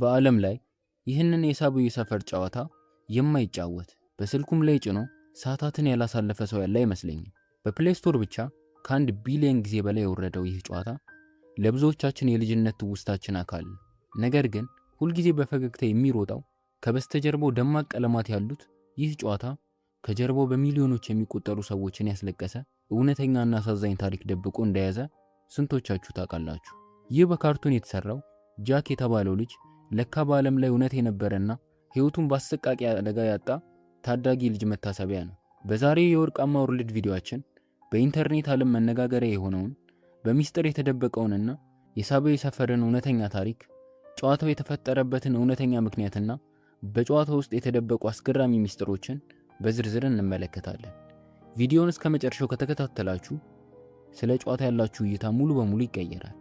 በዓለም ላይ ይህንን የሳቡዌ ሰፈር ጨዋታ የማይጫወት በስልኩም ላይ ጭኖ ሰዓታትን ያላሳለፈ ሰው ያለ አይመስለኝም። በፕሌይ ስቶር ብቻ ከ1 ቢሊዮን ጊዜ በላይ የወረደው ይህ ጨዋታ ለብዙዎቻችን የልጅነት ትውስታችን አካል ነው። ነገር ግን ሁልጊዜ በፈገግታ የሚሮጣው ከበስተጀርባው ደማቅ ቀለማት ያሉት ይህ ጨዋታ ከጀርባው በሚሊዮኖች የሚቆጠሩ ሰዎችን ያስለቀሰ እውነተኛና አሳዛኝ ታሪክ ደብቆ እንደያዘ ስንቶቻችሁ ታውቃላችሁ? ይህ በካርቱን የተሰራው ጃክ የተባለው ልጅ ለካ በዓለም ላይ እውነት የነበረና ህይወቱን በአሰቃቂ አደጋ ያጣ ታዳጊ ልጅ መታሰቢያ ነው። በዛሬው የወርቃማ ወርልድ ቪዲዮአችን በኢንተርኔት ዓለም መነጋገሪያ የሆነውን በሚስጥር የተደበቀውንና የሳቡዌ ሰፈርን እውነተኛ ታሪክ፣ ጨዋታው የተፈጠረበትን እውነተኛ ምክንያትና በጨዋታው ውስጥ የተደበቁ አስገራሚ ሚስጥሮችን በዝርዝር እንመለከታለን። ቪዲዮውን እስከ መጨረሻው ከተከታተላችሁ ስለ ጨዋታ ያላችሁ እይታ ሙሉ በሙሉ ይቀየራል።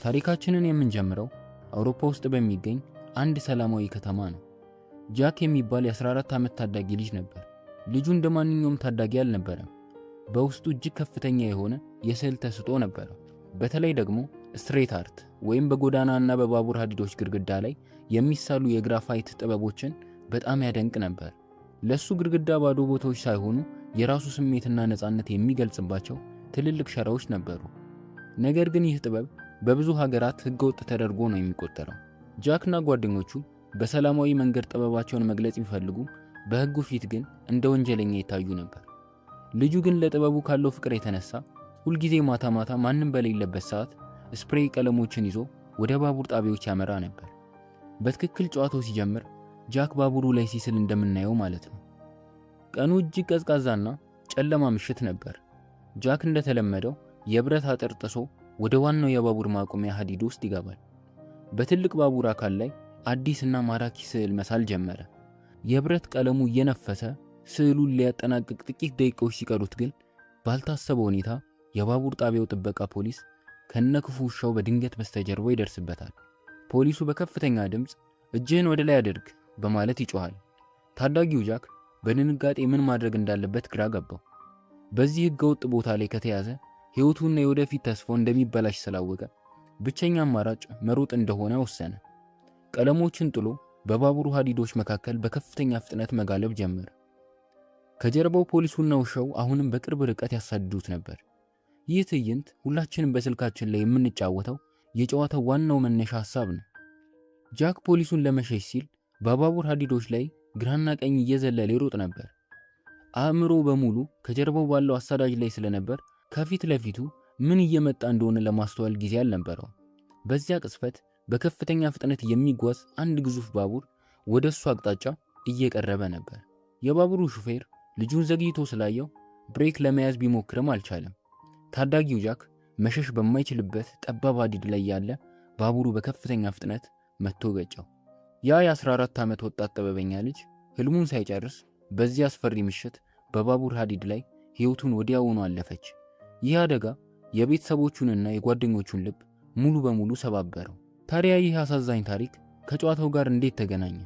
ታሪካችንን የምንጀምረው አውሮፓ ውስጥ በሚገኝ አንድ ሰላማዊ ከተማ ነው። ጃክ የሚባል የ14 ዓመት ታዳጊ ልጅ ነበር። ልጁ እንደማንኛውም ታዳጊ አልነበረም። በውስጡ እጅግ ከፍተኛ የሆነ የስዕል ተሰጥኦ ነበረው። በተለይ ደግሞ ስትሬት አርት ወይም በጎዳናና በባቡር ሀዲዶች ግድግዳ ላይ የሚሳሉ የግራፋይት ጥበቦችን በጣም ያደንቅ ነበር። ለሱ ግድግዳ ባዶ ቦታዎች ሳይሆኑ የራሱ ስሜትና ነፃነት የሚገልጽባቸው ትልልቅ ሸራዎች ነበሩ። ነገር ግን ይህ ጥበብ በብዙ ሀገራት ህገወጥ ተደርጎ ነው የሚቆጠረው። ጃክና ጓደኞቹ በሰላማዊ መንገድ ጥበባቸውን መግለጽ ቢፈልጉ በህጉ ፊት ግን እንደ ወንጀለኛ ይታዩ ነበር። ልጁ ግን ለጥበቡ ካለው ፍቅር የተነሳ ሁልጊዜ ማታ ማታ ማንም በሌለበት ሰዓት ስፕሬይ ቀለሞችን ይዞ ወደ ባቡር ጣቢያዎች ያመራ ነበር። በትክክል ጨዋታው ሲጀምር ጃክ ባቡሩ ላይ ሲስል እንደምናየው ማለት ነው። ቀኑ እጅግ ቀዝቃዛና ጨለማ ምሽት ነበር። ጃክ እንደተለመደው የብረት አጥር ጥሶ ወደ ዋናው የባቡር ማቆሚያ ሀዲድ ውስጥ ይገባል። በትልቅ ባቡር አካል ላይ አዲስና ማራኪ ስዕል መሳል ጀመረ። የብረት ቀለሙ እየነፈሰ ስዕሉን ሊያጠናቅቅ ጥቂት ደቂቃዎች ሲቀሩት ግን ባልታሰበ ሁኔታ የባቡር ጣቢያው ጥበቃ ፖሊስ ከነክፉ ውሻው በድንገት በስተጀርባው ይደርስበታል። ፖሊሱ በከፍተኛ ድምፅ እጅህን ወደ ላይ አድርግ በማለት ይጮሃል። ታዳጊው ጃክ በድንጋጤ ምን ማድረግ እንዳለበት ግራ ገባው። በዚህ ህገወጥ ቦታ ላይ ከተያዘ ህይወቱና የወደፊት ተስፋው እንደሚበላሽ ስላወቀ ብቸኛ አማራጭ መሮጥ እንደሆነ ወሰነ። ቀለሞችን ጥሎ በባቡሩ ሀዲዶች መካከል በከፍተኛ ፍጥነት መጋለብ ጀመረ። ከጀርባው ፖሊሱና ውሻው አሁንም በቅርብ ርቀት ያሳድዱት ነበር። ይህ ትዕይንት ሁላችንም በስልካችን ላይ የምንጫወተው የጨዋታው ዋናው መነሻ ሐሳብ ነው። ጃክ ፖሊሱን ለመሸሽ ሲል በባቡር ሀዲዶች ላይ ግራና ቀኝ እየዘለለ ይሮጥ ነበር። አእምሮ በሙሉ ከጀርባው ባለው አሳዳጅ ላይ ስለነበር ከፊት ለፊቱ ምን እየመጣ እንደሆነ ለማስተዋል ጊዜ አልነበረው። በዚያ ቅጽበት በከፍተኛ ፍጥነት የሚጓዝ አንድ ግዙፍ ባቡር ወደሱ አቅጣጫ እየቀረበ ነበር። የባቡሩ ሹፌር ልጁን ዘግይቶ ስላየው ብሬክ ለመያዝ ቢሞክርም አልቻለም። ታዳጊው ጃክ መሸሽ በማይችልበት ጠባብ ሀዲድ ላይ ያለ ባቡሩ በከፍተኛ ፍጥነት መጥቶ ገጨው። ያ የ14 ዓመት ወጣት ጥበበኛ ልጅ ህልሙን ሳይጨርስ በዚህ አስፈሪ ምሽት በባቡር ሀዲድ ላይ ህይወቱን ወዲያውኑ አለፈች። ይህ አደጋ የቤተሰቦቹንና የጓደኞቹን ልብ ሙሉ በሙሉ ሰባበረው። ታዲያ ይህ አሳዛኝ ታሪክ ከጨዋታው ጋር እንዴት ተገናኘ?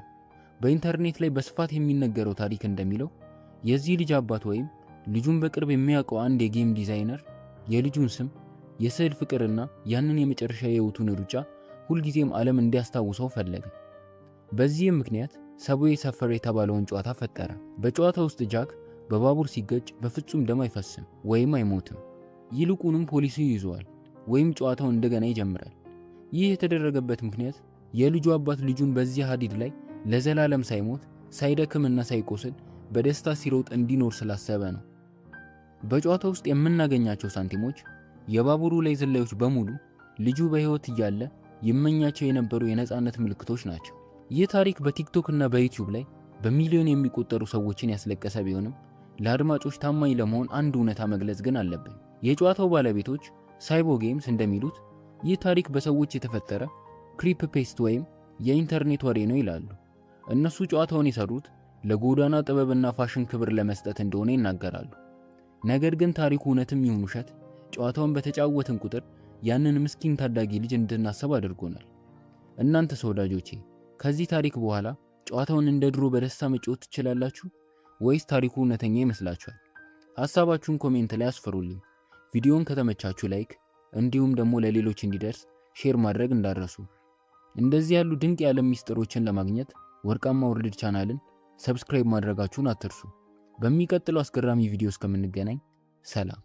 በኢንተርኔት ላይ በስፋት የሚነገረው ታሪክ እንደሚለው የዚህ ልጅ አባት ወይም ልጁን በቅርብ የሚያውቀው አንድ የጌም ዲዛይነር የልጁን ስም፣ የስዕል ፍቅርና ያንን የመጨረሻ የህይወቱን ሩጫ ሁልጊዜም ዓለም እንዲያስታውሰው ፈለገ። በዚህም ምክንያት ሳቡዌ ሰፈር የተባለውን ጨዋታ ፈጠረ። በጨዋታው ውስጥ ጃክ በባቡር ሲገጭ በፍጹም ደም አይፈስም ወይም አይሞትም። ይልቁንም ፖሊሱ ይይዘዋል ወይም ጨዋታው እንደገና ይጀምራል። ይህ የተደረገበት ምክንያት የልጁ አባት ልጁን በዚህ ሀዲድ ላይ ለዘላለም ሳይሞት ሳይደክምና ሳይቆስል በደስታ ሲሮጥ እንዲኖር ስላሰበ ነው። በጨዋታው ውስጥ የምናገኛቸው ሳንቲሞች፣ የባቡሩ ላይ ዝላዮች በሙሉ ልጁ በህይወት እያለ ይመኛቸው የነበሩ የነፃነት ምልክቶች ናቸው። ይህ ታሪክ በቲክቶክ እና በዩቲዩብ ላይ በሚሊዮን የሚቆጠሩ ሰዎችን ያስለቀሰ ቢሆንም ለአድማጮች ታማኝ ለመሆን አንድ እውነታ መግለጽ ግን አለብን። የጨዋታው ባለቤቶች ሳይቦ ጌምስ እንደሚሉት ይህ ታሪክ በሰዎች የተፈጠረ ክሪፕ ፔስት ወይም የኢንተርኔት ወሬ ነው ይላሉ። እነሱ ጨዋታውን የሰሩት ለጎዳና ጥበብና ፋሽን ክብር ለመስጠት እንደሆነ ይናገራሉ። ነገር ግን ታሪኩ እውነትም ይሁን ውሸት ጨዋታውን በተጫወትን ቁጥር ያንን ምስኪን ታዳጊ ልጅ እንድናስብ አድርጎናል። እናንተ ወዳጆቼ ከዚህ ታሪክ በኋላ ጨዋታውን እንደ ድሮ በደስታ መጫወት ትችላላችሁ ወይስ ታሪኩ እውነተኛ ይመስላችኋል? ሐሳባችሁን ኮሜንት ላይ አስፍሩልኝ። ቪዲዮውን ከተመቻችሁ ላይክ እንዲሁም ደግሞ ለሌሎች እንዲደርስ ሼር ማድረግ እንዳትረሱ። እንደዚህ ያሉ ድንቅ የዓለም ሚስጥሮችን ለማግኘት ወርቃማ ወርልድ ቻናልን ሰብስክራይብ ማድረጋችሁን አትርሱ። በሚቀጥለው አስገራሚ ቪዲዮ እስከምንገናኝ ሰላም።